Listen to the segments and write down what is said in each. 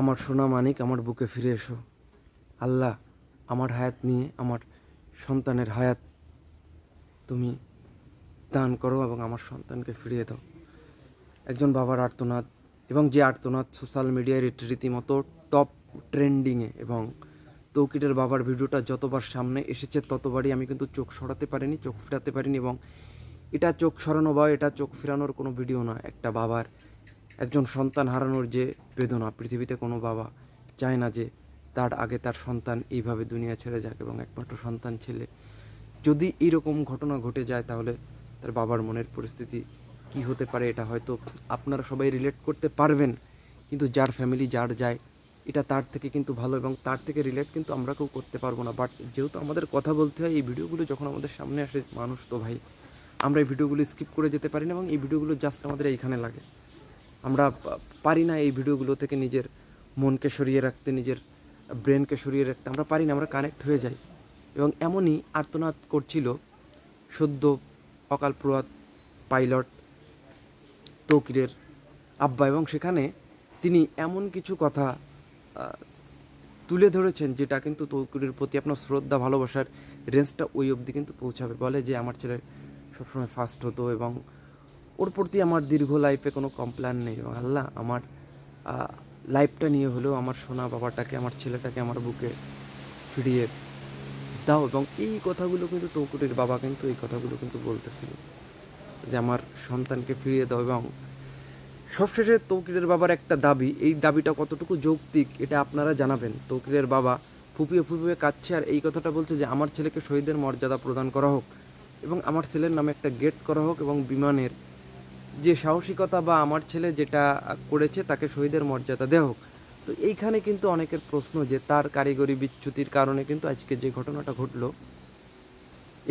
আমার সোনা মানিক আমার বুকে ফিরে এসো। আল্লাহ, আমার হায়াত নিয়ে আমার সন্তানের হায়াত তুমি দান করো এবং আমার সন্তানকে ফিরিয়ে দাও। একজন বাবার আর্তনাদ, এবং যে আর্তনাদ সোশ্যাল মিডিয়ায় রীতিমতো টপ ট্রেন্ডিংয়ে, এবং তৌকিরের বাবার ভিডিওটা যতবার সামনে এসেছে ততবারই আমি কিন্তু চোখ সরাতে পারিনি, চোখ ফেরাতে পারিনি। এবং এটা চোখ সরানো বা এটা চোখ ফেরানোর কোনো ভিডিও না। একটা বাবার একজন সন্তান হারানোর যে বেদনা, পৃথিবীতে কোনো বাবা চায় না যে তার আগে তার সন্তান এইভাবে দুনিয়া ছেড়ে যাক, এবং একমাত্র সন্তান ছেলে। যদি এইরকম ঘটনা ঘটে যায় তাহলে তার বাবার মনের পরিস্থিতি কি হতে পারে এটা হয়তো আপনারা সবাই রিলেট করতে পারবেন, কিন্তু যার ফ্যামিলি যার যায় এটা তার থেকে কিন্তু ভালো, এবং তার থেকে রিলেট কিন্তু আমরা কেউ করতে পারবো না। বাট যেহেতু আমাদের কথা বলতে হয়, এই ভিডিওগুলো যখন আমাদের সামনে আসে, মানুষ তো ভাই, আমরা এই ভিডিওগুলো স্কিপ করে যেতে পারি না, এবং এই ভিডিওগুলো জাস্ট আমাদের এইখানে লাগে। আমরা পারি না এই ভিডিওগুলো থেকে নিজের মনকে সরিয়ে রাখতে, নিজের ব্রেনকে সরিয়ে রাখতে আমরা পারি না, আমরা কানেক্ট হয়ে যাই। এবং এমনই আর্তনাদ করছিল সদ্য অকাল প্রয়াত পাইলট তৌকিরের আব্বা, এবং সেখানে তিনি এমন কিছু কথা তুলে ধরেছেন যেটা কিন্তু তৌকিরের প্রতি আপনার শ্রদ্ধা ভালোবাসার রেঞ্জটা ওই অবধি কিন্তু পৌঁছাবে। বলে যে আমার ছেলে সবসময় ফার্স্ট হতো, এবং ওর প্রতি আমার দীর্ঘ লাইফে কোনো কমপ্লেন নেই, এবং আল্লাহ আমার লাইফটা নিয়ে হলেও আমার সোনা বাবাটাকে, আমার ছেলেটাকে আমার বুকে ফিরিয়ে দাও। এবং এই কথাগুলো কিন্তু তৌকিরের বাবা কিন্তু এই কথাগুলো কিন্তু বলতেছিল যে আমার সন্তানকে ফিরিয়ে দাও। এবং সবশেষে তৌকিরের বাবার একটা দাবি, এই দাবিটা কতটুকু যৌক্তিক এটা আপনারা জানাবেন। তৌকিরের বাবা ফুপিয়ে ফুপিয়ে কাঁদছে আর এই কথাটা বলছে যে আমার ছেলেকে শহীদের মর্যাদা প্রদান করা হোক, এবং আমার ছেলের নামে একটা গেট করা হোক, এবং বিমানের যে সাহসিকতা বা আমার ছেলে যেটা করেছে তাকে শহীদের মর্যাদা দেওয়া হোক। তো এইখানে কিন্তু অনেকের প্রশ্ন যে তার কারিগরি বিচ্যুতির কারণে কিন্তু আজকে যে ঘটনাটা ঘটলো,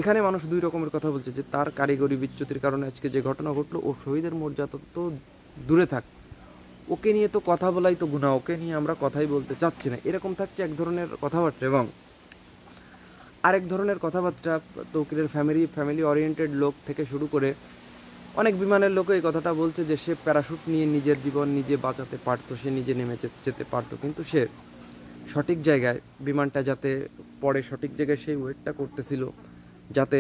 এখানে মানুষ দুই রকমের কথা বলছে যে তার কারিগরি বিচ্যুতির কারণে আজকে যে ঘটনা ঘটলো, ও শহীদের মর্যাদা তো দূরে থাক, ওকে নিয়ে তো কথা বলাই তো গুনাহ, ওকে নিয়ে আমরা কথাই বলতে চাচ্ছি না, এরকম থাকছে এক ধরনের কথাবার্তা। এবং আরেক ধরনের কথাবার্তা তৌকিরের ফ্যামিলি ওরিয়েন্টেড লোক থেকে শুরু করে অনেক বিমানের লোকও এই কথাটা বলছে যে সে প্যারাশুট নিয়ে নিজের জীবন নিজে বাঁচাতে পারতো, সে নিজে নেমে যেতে পারতো, কিন্তু সে সঠিক জায়গায় বিমানটা যাতে পড়ে, সঠিক জায়গায় সেই ওয়েটটা করতেছিল যাতে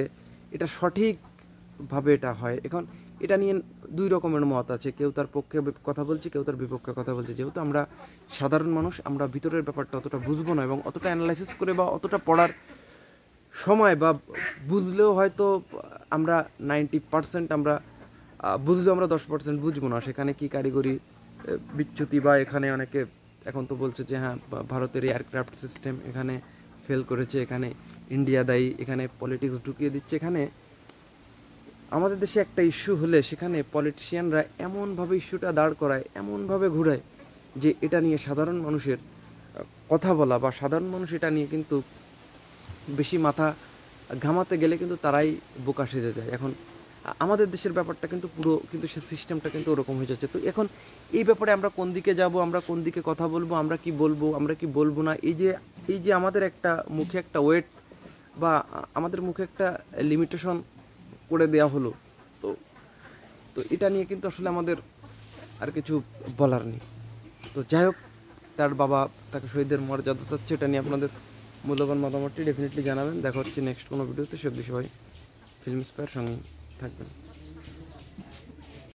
এটা সঠিকভাবে এটা হয়। এখন এটা নিয়ে দুই রকমের মত আছে, কেউ তার পক্ষে কথা বলছে, কেউ তার বিপক্ষে কথা বলছে। যেহেতু আমরা সাধারণ মানুষ, আমরা ভিতরের ব্যাপারটা অতটা বুঝবো না, এবং অতটা অ্যানালাইসিস করে বা অতটা পড়ার সময় বা বুঝলেও হয়তো আমরা 90% আমরা বুঝলেও আমরা 10% বুঝবো না সেখানে কি কারিগরি বিচ্যুতি, বা এখানে অনেকে এখন তো বলছে যে হ্যাঁ ভারতের এয়ারক্রাফট সিস্টেম এখানে ফেল করেছে, এখানে ইন্ডিয়া দায়ী, এখানে পলিটিক্স ঢুকিয়ে দিচ্ছে। এখানে আমাদের দেশে একটা ইস্যু হলে সেখানে পলিটিশিয়ানরা এমনভাবে ইস্যুটা দাঁড় করায়, এমনভাবে ঘুরায় যে এটা নিয়ে সাধারণ মানুষের কথা বলা বা সাধারণ মানুষ এটা নিয়ে কিন্তু বেশি মাথা ঘামাতে গেলে কিন্তু তারাই বোকা সেজে যায়। এখন আমাদের দেশের ব্যাপারটা কিন্তু পুরো কিন্তু সে সিস্টেমটা কিন্তু ওরকম হয়ে যাচ্ছে। তো এখন এই ব্যাপারে আমরা কোন দিকে যাব, আমরা কোন দিকে কথা বলবো, আমরা কি বলবো, আমরা কি বলবো না, এই যে আমাদের একটা মুখে একটা ওয়েট বা আমাদের মুখে একটা লিমিটেশন করে দেওয়া হলো, তো তো এটা নিয়ে কিন্তু আসলে আমাদের আর কিছু বলার নেই। তো যাই হোক, তার বাবা তাকে শহীদের মর্যাদা চাচ্ছে, এটা নিয়ে আপনাদের মূল্যবান মতামতটি ডেফিনেটলি জানাবেন। দেখা হচ্ছে নেক্সট কোনো ভিডিওতে। সব সবাই ফিল্ম স্পেয়ার সঙ্গেই থাকবেন।